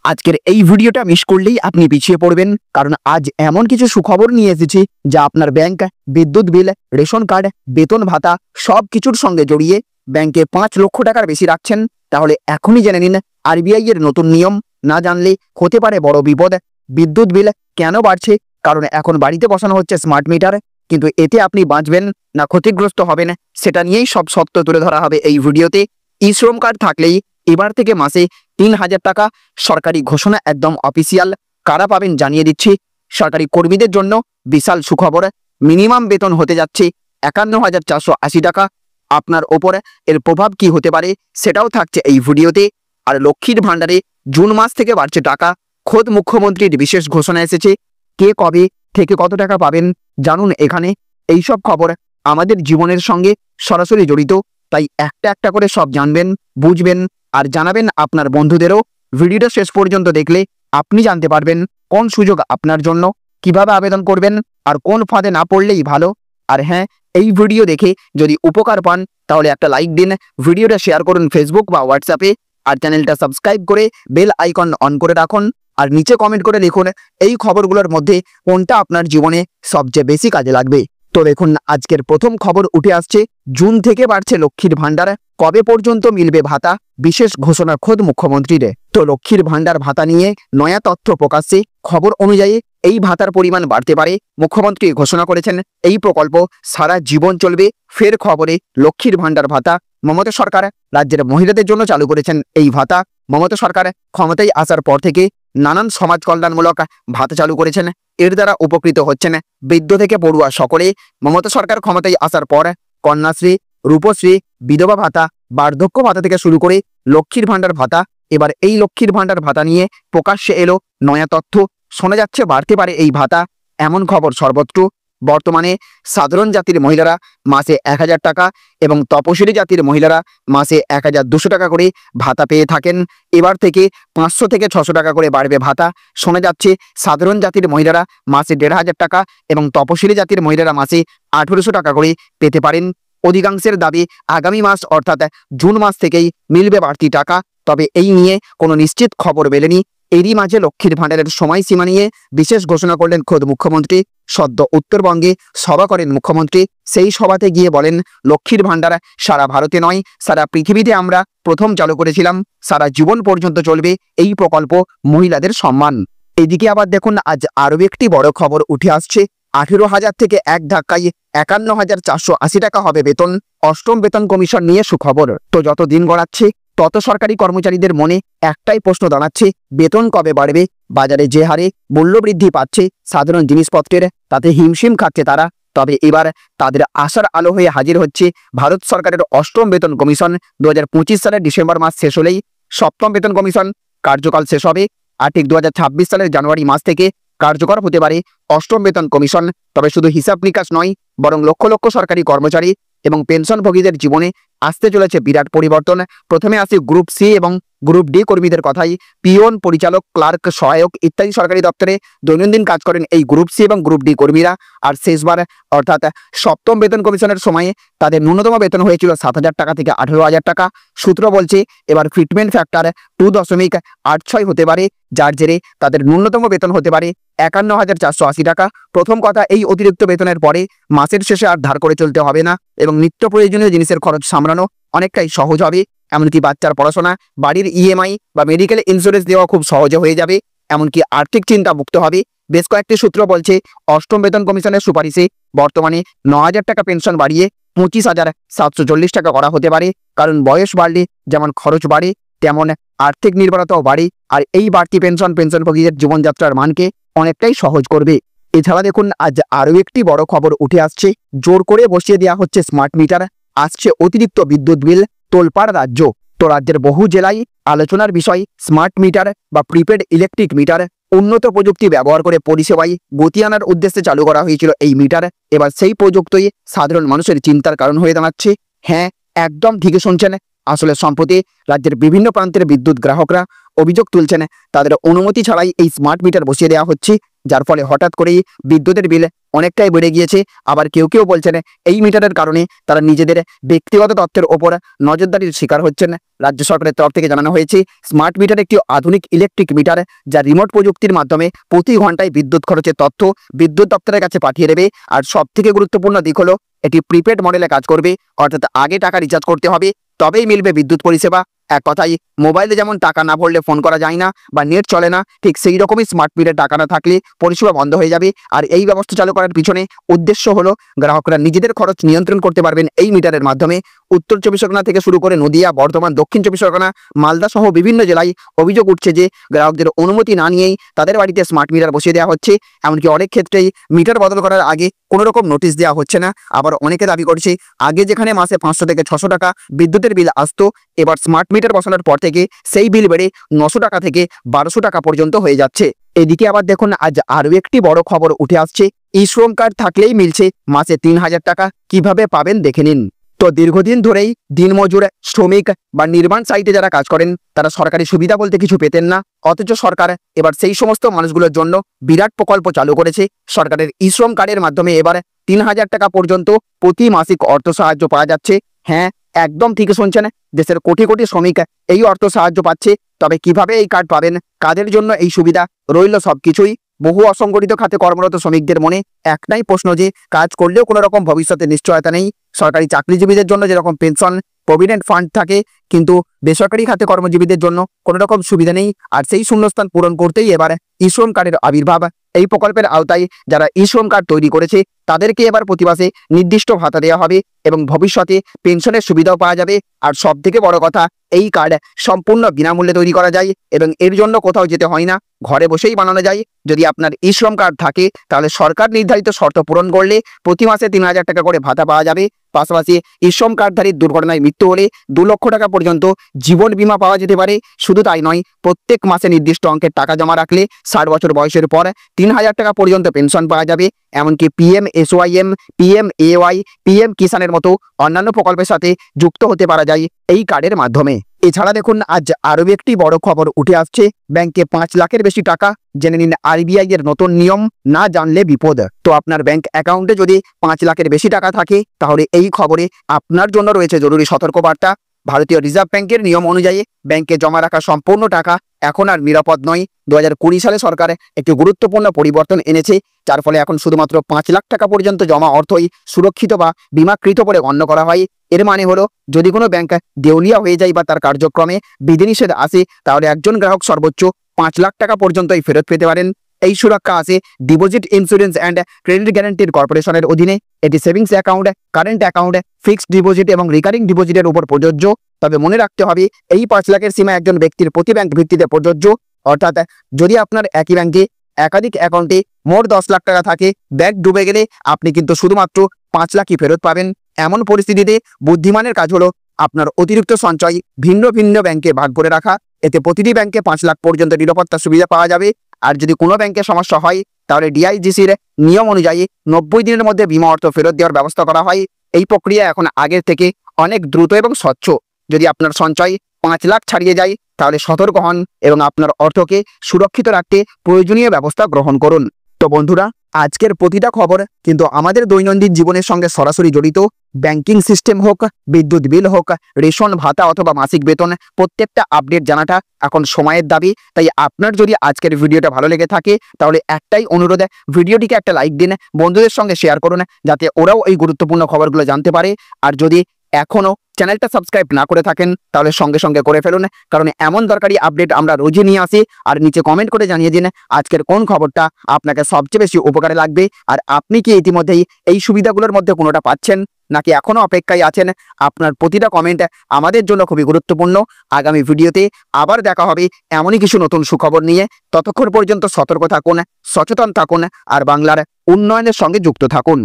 আজকের এই ভিডিওটা মিস করলেই আপনি পিছিয়ে পড়বেন, কারণ আজ এমন কিছু সুখবর নিয়ে এসেছি যা আপনার ব্যাংক, বিদ্যুৎ বিল, রেশন কার্ড, বেতন ভাতা সব কিছুর সঙ্গে জড়িয়ে ব্যাংকে 5 লক্ষ টাকার বেশি রাখছেন তাহলে এখনই জেনে নিন আরবিআই এর নতুন নিয়ম। না জানলে হতে পারে বড় বিপদ। বিদ্যুৎ বিল কেন বাড়ছে? কারণ এখন বাড়িতে বসানো হচ্ছে স্মার্ট মিটার, কিন্তু এতে আপনি বাঁচবেন না ক্ষতিগ্রস্ত হবেন সেটা নিয়েই সব সত্য তুলে ধরা হবে এই ভিডিওতে। ই শ্রম কার্ড থাকলেই এবার থেকে মাসে 3000 টাকা, সরকারি ঘোষণা একদম অফিসিয়াল। কারা পাবেন জানিয়ে দিচ্ছি। সরকারি কর্মীদের জন্য বিশাল সুখবর, মিনিমাম বেতন হতে যাচ্ছে 51,480 টাকা। আপনার ওপর এর প্রভাব কি হতে পারে সেটাও থাকছে এই ভিডিওতে। আর লক্ষ্মীর ভান্ডারে জুন মাস থেকে বাড়ছে টাকা, খোদ মুখ্যমন্ত্রীর বিশেষ ঘোষণা এসেছে। কে কবে থেকে কত টাকা পাবেন জানুন এখানে। এইসব খবর আমাদের জীবনের সঙ্গে সরাসরি জড়িত, তাই একটা একটা করে সব জানবেন, বুঝবেন আর জানাবেন আপনার বন্ধুদেরও। ভিডিওটা শেষ পর্যন্ত দেখলে আপনি জানতে পারবেন কোন সুযোগ আপনার জন্য, কিভাবে আবেদন করবেন আর কোন ফাঁদে না পড়লেই ভালো। আর হ্যাঁ, এই ভিডিও দেখে যদি উপকার পান তাহলে একটা লাইক দিন, ভিডিওটা শেয়ার করুন ফেসবুক বা হোয়াটসঅ্যাপে, আর চ্যানেলটা সাবস্ক্রাইব করে বেল আইকন অন করে রাখুন। আর নিচে কমেন্ট করে লিখুন এই খবরগুলোর মধ্যে কোনটা আপনার জীবনে সবচেয়ে বেশি কাজে লাগবে। তো দেখুন, আজকের প্রথম খবর উঠে আসছে, জুন থেকে বাড়ছে লক্ষ্মীর ভান্ডার, কবে পর্যন্ত মিলবে ভাতা, বিশেষ ঘোষণা খোদ মুখ্যমন্ত্রীর। তো লক্ষ্মীর ভান্ডার ভাতা নিয়ে নয়া তথ্য প্রকাশ্যে। খবর অনুযায়ী এই ভাতার পরিমাণ বাড়তে পারে। মুখ্যমন্ত্রী ঘোষণা করেছেন এই প্রকল্প সারা জীবন চলবে। ফের খবরে লক্ষ্মীর ভান্ডার ভাতা মমতা সরকার রাজ্যের মহিলাদের জন্য চালু করেছেন এই ভাতা। মমতা সরকার ক্ষমতায় আসার পর থেকে নানান সমাজ কল্যাণমূলক ভাতা চালু করেছেন। এর দ্বারা উপকৃত হচ্ছেন বৃদ্ধ থেকে পড়ুয়া সকলে। মমতা সরকার ক্ষমতায় আসার পর কন্যাশ্রী, রূপশ্রী, বিধবা ভাতা, বার্ধক্য ভাতা থেকে শুরু করে লক্ষ্মীর ভান্ডার ভাতা। এবার এই লক্ষ্মীর ভান্ডার ভাতা নিয়ে প্রকাশ্যে এলো নয়া তথ্য। শোনা যাচ্ছে বাড়তে পারে এই ভাতা, এমন খবর সর্বত্র। বর্তমানে সাধারণ জাতির মহিলারা মাসে 1000 টাকা এবং তপশিলি জাতির মহিলারা মাসে 1200 টাকা করে ভাতা পেয়ে থাকেন। এবার থেকে 500 থেকে 600 টাকা করে বাড়বে ভাতা। শোনা যাচ্ছে সাধারণ জাতির মহিলারা মাসে 1500 টাকা এবং তপশিলি জাতির মহিলারা মাসে 1800 টাকা করে পেতে পারেন। অধিকাংশের দাবি আগামী মাস অর্থাৎ জুন মাস থেকেই মিলবে বাড়তি টাকা, তবে এই নিয়ে কোনো নিশ্চিত খবর মেলেনি। এরই মাঝে লক্ষ্মীর ভান্ডারের সময়সীমা নিয়ে বিশেষ ঘোষণা করলেন খোদ মুখ্যমন্ত্রী। সদ্য উত্তরবঙ্গে সভা করেন মুখ্যমন্ত্রী। সেই সভাতে গিয়ে বলেন, লক্ষ্মীর ভান্ডার সারা ভারতে নয়, সারা পৃথিবীতে আমরা প্রথম চালু করেছিলাম। সারা জীবন পর্যন্ত চলবে এই প্রকল্প, মহিলাদের সম্মান। এদিকে আবার দেখুন, আজ আরও একটি বড় খবর উঠে আসছে। 18,000 থেকে এক ধাক্কায় 51,480 টাকা হবে বেতন। অষ্টম বেতন কমিশন নিয়ে সুখবর। তো যত দিন গড়াচ্ছে তত সরকারি কর্মচারীদের মনে একটাই প্রশ্ন দাঁড়াচ্ছে, বেতন কবে বাড়বে? বাজারে যে হারে মূল্যবৃদ্ধি পাচ্ছে সাধারণ জিনিসপত্রের, তাতে হিমশিম খাচ্ছে তারা। তবে এবার তাদের আশার আলো হয়ে হাজির হচ্ছে ভারত সরকারের অষ্টম বেতন কমিশন। 2025 সালের ডিসেম্বর মাস শেষ হলেই সপ্তম বেতন কমিশন কার্যকাল শেষ হবে। আর ঠিক 2026 সালের জানুয়ারি মাস থেকে কার্যকর হতে পারে অষ্টম বেতন কমিশন। তবে শুধু হিসাব নিকাশ নয়, বরং লক্ষ লক্ষ সরকারি কর্মচারী এবং পেনশনভোগীদের জীবনে আসতে চলেছে বিরাট পরিবর্তন। প্রথমে আসি গ্রুপ সি এবং গ্রুপ ডি কর্মীদের কথাই। পিওন, পরিচালক, ক্লার্ক, সহায়ক ইত্যাদি সরকারি দপ্তরে দৈনন্দিন কাজ করেন এই গ্রুপ সি এবং গ্রুপ ডি কর্মীরা। আর শেষবার অর্থাৎ সপ্তম বেতন কমিশনের সময়ে তাদের ন্যূনতম বেতন হয়েছিল 7,000 টাকা থেকে 18,000 টাকা। সূত্র বলছে এবার ফিটমেন্ট ফ্যাক্টর 2.86 হতে পারে, যার জেরে তাদের ন্যূনতম বেতন হতে পারে 51,480 টাকা। প্রথম কথা, এই অতিরিক্ত বেতনের পরে মাসের শেষে আর ধার করে চলতে হবে না এবং নিত্য প্রয়োজনীয় জিনিসের খরচ সামলানো অনেকটাই সহজ হবে। এমনকি বাচ্চার পড়াশোনা, বাড়ির ইএমআই বা মেডিকেল ইন্স্যুরেন্স দেওয়া খুব সহজে হয়ে যাবে। এমনকি আর্থিক চিন্তা মুক্ত হবে। বেশ কয়েকটি সূত্র বলছে অষ্টম বেতন কমিশনের সুপারিশে বর্তমানে 9,000 টাকা পেনশন বাড়িয়ে 25,740 টাকা করা হতে পারে। কারণ বয়স বাড়লে যেমন খরচ বাড়ে, তেমন আর্থিক নির্ভরতাও বাড়ে। আর এই বাড়তি পেনশনভোগীদের জীবনযাত্রার মানকে অনেকটাই সহজ করবে। এছাড়া দেখুন, আজ আরও একটি বড় খবর উঠে আসছে। জোর করে বসিয়ে দেওয়া হচ্ছে স্মার্ট মিটার, আসছে অতিরিক্ত বিদ্যুৎ বিল, তোলপাড় রাজ্য। তো রাজ্যের বহু জেলায় আলোচনার বিষয় স্মার্ট মিটার বা প্রিপেড ইলেকট্রিক মিটার। উন্নত প্রযুক্তি ব্যবহার করে পরিষেবায় গতি আনার উদ্দেশ্যে চালু করা হয়েছিল এই মিটার। এবার সেই প্রযুক্তি সাধারণ মানুষের চিন্তার কারণ হয়ে দাঁড়াচ্ছে। হ্যাঁ, একদম ঠিকই শুনছেন। আসলে সম্প্রতি রাজ্যের বিভিন্ন প্রান্তের বিদ্যুৎ গ্রাহকরা অভিযোগ তুলছেন তাদের অনুমতি ছাড়াই এই স্মার্ট মিটার বসিয়ে দেওয়া হচ্ছে। যার ফলে হঠাৎ করেই বিদ্যুতের বিল অনেকটাই বেড়ে গিয়েছে। আবার কেউ কেউ বলছেন এই মিটারের কারণে তারা নিজেদের ব্যক্তিগত তথ্যের ওপর নজরদারির শিকার হচ্ছেন। রাজ্য সরকারের তরফ থেকে জানানো হয়েছে স্মার্ট মিটার একটি আধুনিক ইলেকট্রিক মিটার যা রিমোট প্রযুক্তির মাধ্যমে প্রতি ঘন্টায় বিদ্যুৎ খরচের তথ্য বিদ্যুৎ দপ্তরের কাছে পাঠিয়ে দেবে। আর সব থেকে গুরুত্বপূর্ণ দিক হলো এটি প্রিপেড মডেলে কাজ করবে, অর্থাৎ আগে টাকা রিচার্জ করতে হবে তবেই মিলবে বিদ্যুৎ পরিষেবা। এক কথায় মোবাইলে যেমন টাকা না ভরলে ফোন করা যায় না বা নেট চলে না, ঠিক সেই রকমই স্মার্ট মিটারে টাকা না থাকলে পরিষেবা বন্ধ হয়ে যাবে। আর এই ব্যবস্থা চালু করার পিছনে উদ্দেশ্য হলো গ্রাহকরা নিজেদের খরচ নিয়ন্ত্রণ করতে পারবেন এই মিটারের মাধ্যমে। উত্তর চব্বিশ পরগনা থেকে শুরু করে নদিয়া, বর্ধমান, দক্ষিণ চব্বিশ পরগনা, মালদা সহ বিভিন্ন জেলায় অভিযোগ উঠছে যে গ্রাহকদের অনুমতি না নিয়েই তাদের বাড়িতে স্মার্ট মিটার বসিয়ে দেওয়া হচ্ছে। এমনকি অনেক ক্ষেত্রেই মিটার বদল করার আগে কোনো রকম নোটিশ দেওয়া হচ্ছে না। আবার অনেকে দাবি করছে আগে যেখানে মাসে 500 থেকে 600 টাকা বিদ্যুতের বিল আসতো, এবার স্মার্ট মিটার বসানোর পর থেকে সেই বিল বেড়ে 900 টাকা থেকে 1200 টাকা পর্যন্ত হয়ে যাচ্ছে। এদিকে আবার দেখুন আজ আরও একটি বড় খবর উঠে আসছে, ই শ্রম কার্ড থাকলেই মিলছে মাসে 3000 টাকা। কিভাবে পাবেন দেখে নিন। তো দীর্ঘদিন ধরেই দিনমজুর, শ্রমিক বা নির্মাণ সাইটে যারা কাজ করেন তারা সরকারি সুবিধা বলতে কিছু পেতেন না, অথচ সরকার এবার সেই সমস্ত মানুষগুলোর জন্য বিরাট প্রকল্প চালু করেছে। সরকারের ই শ্রম কার্ডের মাধ্যমে এবার 3000 টাকা পর্যন্ত প্রতি মাসিক অর্থ সাহায্য পাওয়া যাচ্ছে। হ্যাঁ, একদম ঠিক শুনছেন, দেশের কোটি কোটি শ্রমিক এই অর্থ সাহায্য পাচ্ছে। তবে কিভাবে এই কার্ড পাবেন, কাদের জন্য এই সুবিধা রইল সবকিছুই। বহু অসংগঠিত খাতে কর্মরত শ্রমিকদের মনে একটাই প্রশ্ন যে কাজ করলেও কোনো রকম ভবিষ্যতে নিশ্চয়তা নেই। সরকারি চাকরিজীবীদের জন্য যেরকম পেনশন, প্রভিডেন্ট ফান্ড থাকে, কিন্তু বেসরকারি খাতে কর্মজীবীদের জন্য কোনো রকম সুবিধা নেই। আর সেই শূন্যস্থান পূরণ করতেই এবার ই শ্রম কার্ডের আবির্ভাব। এই প্রকল্পের আওতায় যারা ই শ্রম কার্ড তৈরি করেছে তাদেরকে এবার প্রতি মাসে নির্দিষ্ট ভাতা দেওয়া হবে এবং ভবিষ্যতে পেনশনের সুবিধাও পাওয়া যাবে। আর সব থেকে বড় কথা, এই কার্ড সম্পূর্ণ বিনামূল্যে তৈরি করা যায় এবং এর জন্য কোথাও যেতে হয় না, ঘরে বসেই বানানো যায়। যদি আপনার ই শ্রম কার্ড থাকে তাহলে সরকার নির্ধারিত শর্ত পূরণ করলে প্রতি মাসে 3000 টাকা করে ভাতা পাওয়া যাবে। পাশাপাশি ই শ্রম কার্ডধারীর দুর্ঘটনায় মৃত্যু হলে 2 লক্ষ টাকা পর্যন্ত জীবন বীমা পাওয়া যেতে পারে। শুধু তাই নয়, প্রত্যেক মাসে নির্দিষ্ট অঙ্কের টাকা জমা রাখলে 60 বছর বয়সের পর 3000 টাকা পর্যন্ত পেনশন পাওয়া যাবে। এমনকি PM-SYM, PM-AY, PM কিষানের মতো অন্যান্য প্রকল্পের সাথে যুক্ত হতে পারা যায় এই কার্ডের মাধ্যমে। এছাড়া দেখুন আজ আরও একটি বড় খবর উঠে আসছে, ব্যাংকে 5 লাখের বেশি টাকা। জেনে নিন RBI এর নতুন নিয়ম, না জানলে বিপদ। তো আপনার ব্যাংক অ্যাকাউন্টে যদি 5 লাখের বেশি টাকা থাকে তাহলে এই খবরে আপনার জন্য রয়েছে জরুরি সতর্কবার্তা। ভারতীয় রিজার্ভ ব্যাংকের নিয়ম অনুযায়ী ব্যাংকে জমা রাখা সম্পূর্ণ টাকা এখন আর নিরাপদ নয়। 2020 সালে সরকার একটি গুরুত্বপূর্ণ পরিবর্তন এনেছে, যার ফলে এখন শুধুমাত্র 5 লাখ টাকা পর্যন্ত জমা অর্থই সুরক্ষিত বা বিমাকৃত বলে গণ্য করা হয়। এর মানে হলো যদি কোনো ব্যাংক দেউলিয়া হয়ে যায় বা তার কার্যক্রমে বিধিনিষেধ আসে তাহলে একজন গ্রাহক সর্বোচ্চ 5 লাখ টাকা পর্যন্তই ফেরত পেতে পারেন। এই সুরক্ষা আছে ডিপোজিট ইন্স্যুরেন্স অ্যান্ড ক্রেডিট গ্যারান্টির কর্পোরেশনের অধীনে। এটি savings account, current account, fixed deposit এবং রিকারিং ডিপোজিটের উপর প্রযোজ্য। তবে মনে রাখতে হবে এই 5 লাখের সীমা একজন ব্যক্তির প্রতি ব্যাংক ভিত্তিতে প্রযোজ্য। অর্থাৎ যদি আপনার একই ব্যাংকে একাধিক অ্যাকাউন্টে মোট 10 লাখ টাকা থাকে, ব্যাংক ডুবে গেলে আপনি কিন্তু শুধুমাত্র 5 লাখই ফেরত পাবেন। এমন পরিস্থিতিতে বুদ্ধিমানের কাজ হলো আপনার অতিরিক্ত সঞ্চয় ভিন্ন ভিন্ন ব্যাংকে ভাগ করে রাখা। এতে প্রতিটি ব্যাংকে 5 লাখ পর্যন্ত নিরাপত্তা সুবিধা পাওয়া যাবে। আর যদি কোনো ব্যাংকে সমস্যা হয় তাহলে DIGCর নিয়ম অনুযায়ী 90 দিনের মধ্যে বিমা অর্থ ফেরত দেওয়ার ব্যবস্থা করা হয়। এই প্রক্রিয়া এখন আগের থেকে অনেক দ্রুত এবং স্বচ্ছ। যদি আপনার সঞ্চয় 5 লাখ ছাড়িয়ে যায় তাহলে সতর্ক হন এবং আপনার অর্থকে সুরক্ষিত রাখতে প্রয়োজনীয় ব্যবস্থা গ্রহণ করুন। তো বন্ধুরা, আজকের প্রতিটা খবর কিন্তু আমাদের দৈনন্দিন জীবনের সঙ্গে সরাসরি জড়িত। ব্যাংকিং সিস্টেম হোক, বিদ্যুৎ বিল হোক, রেশন ভাতা অথবা মাসিক বেতন, প্রত্যেকটা আপডেট জানাটা এখন সময়ের দাবি। তাই আপনার যদি আজকের ভিডিওটা ভালো লেগে থাকে তাহলে একটাই অনুরোধ, ভিডিওটিকে একটা লাইক দিন, বন্ধুদের সঙ্গে শেয়ার করুন যাতে ওরাও এই গুরুত্বপূর্ণ খবরগুলো জানতে পারে। আর যদি এখনও চ্যানেলটা সাবস্ক্রাইব না করে থাকেন তাহলে সঙ্গে সঙ্গে করে ফেলুন, কারণ এমন দরকারি আপডেট আমরা রোজই নিয়ে আসি। আর নিচে কমেন্ট করে জানিয়ে দিন আজকের কোন খবরটা আপনাকে সবচেয়ে বেশি উপকারে লাগবে। আর আপনি কি ইতিমধ্যেই এই সুবিধাগুলোর মধ্যে কোনোটা পাচ্ছেন নাকি এখনো অপেক্ষায় আছেন? আপনার প্রতিটা কমেন্ট আমাদের জন্য খুবই গুরুত্বপূর্ণ। আগামী ভিডিওতে আবার দেখা হবে এমনই কিছু নতুন সুখবর নিয়ে। ততক্ষণ পর্যন্ত সতর্ক থাকুন, সচেতন থাকুন আর বাংলার উন্নয়নের সঙ্গে যুক্ত থাকুন।